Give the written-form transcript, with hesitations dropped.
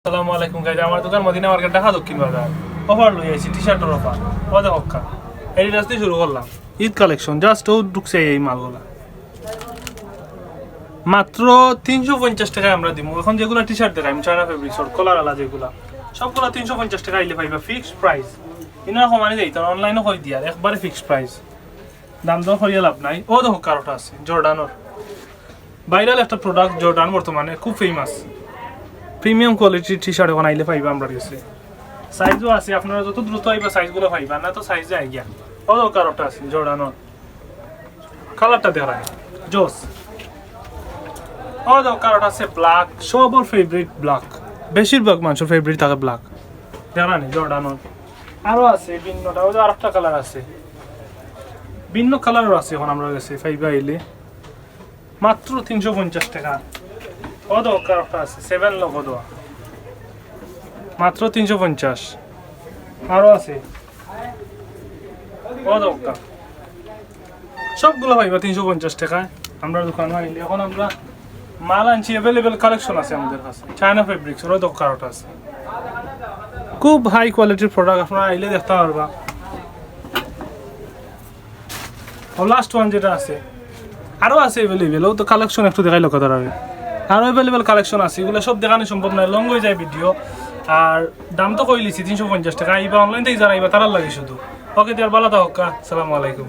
আসসালামু আলাইকুম গাইজ, আমার দোকান মদিনা মার্কেট ঢাকা দক্ষিণ বাজার। অফার লই আইছি, টি শার্টের অফার। ও দেখো এই ড্রেস দিয়ে শুরু করলাম ঈদ কালেকশন। জাস্ট ও ঢুকছে এই মালগুলা মাত্র 350 টাকায় আমরা দিব। এখন যেগুলো টি শার্ট দেখাই চায়না ফেব্রিক্স কলার আলা যেগুলা সবগুলা 350 টাকা আইলে পাইবা, ফিক্সড প্রাইস। ইনার কমানি দেই তার অনলাইনে কই দিয়ার একবারে ফিক্সড প্রাইস, দাম দর করিয়া লাভ নাই। ও দেখো কারোটা আছে জর্ডানোর ভাইরাল একটা প্রোডাক্ট। জর্ডান বর্তমানে খুব ফেমাস, প্রিমিয়াম কোয়ালিটির টি শার্ট এখন আইলে পাইবা আমরা কাছে। সাইজও আছে, আপনারা যত দ্রুত আইবা সাইজগুলো পাইবা, না তো সাইজে আই গিয়া। ও কারোটা আছে জর্ডানোর, কালারটা দেখায় জোস। ও কারোটা আছে ব্ল্যাক, সবার ফেভারিট ব্ল্যাক, বেশিরভাগ মানুষের ফেভারিট থাকে ব্ল্যাক। দেখা নেই জর্ডানোর আরও আছে ভিন্নটা। ওই যে আর একটা কালার আছে, ভিন্ন কালারও আছে এখন আমরা কাছে পাইবা আইলে মাত্র 350 টাকা। ও কারোটা আছে 7 লোগো দেওয়া, মাত্র 350। আরো আছে ও দোকা, সবগুলো পাইবা 350 টাকায় আমরা দোকানে আইলে। এখন আমরা মাল আনছি, অ্যাভেলেবেল কালেকশন আছে আমাদের কাছে। চায়না ফেব্রিক্স ওরা দোকানটা আছে, খুব হাই কোয়ালিটির প্রোডাক্ট। আপনারা আইলে দেখতে পারবা। লাস্ট ওয়ান যেটা আছে আরও আছে অ্যাভেলেবেল, ও তো কালেকশন একটু দেখাই লোক ধরা। আরও অ্যাভেলেবেল কালেকশন আছে, এগুলো সব দেখানো সম্ভব নয়, লং হয়ে যায় ভিডিও। আর দাম তো কই লিছি 350 টাকা। আইবা অনলাইন থেকে যারা আইবা তারা লাগে শুধু। ওকে, দেওয়ার ভালো থাকা। আসসালামু আলাইকুম।